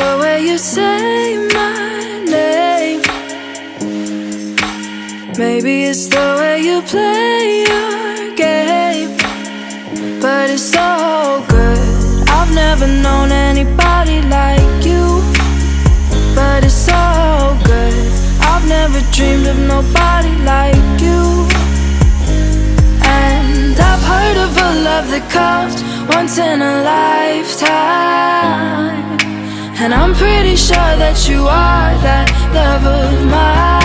the way you say my name. Maybe it's the way you play your game. But it's so good. I've never known anybody like you. But it's so good. I've never dreamed of nobody like you. And I've heard of a love that comes once in a lifetime. And I'm pretty sure that you are that love of mine.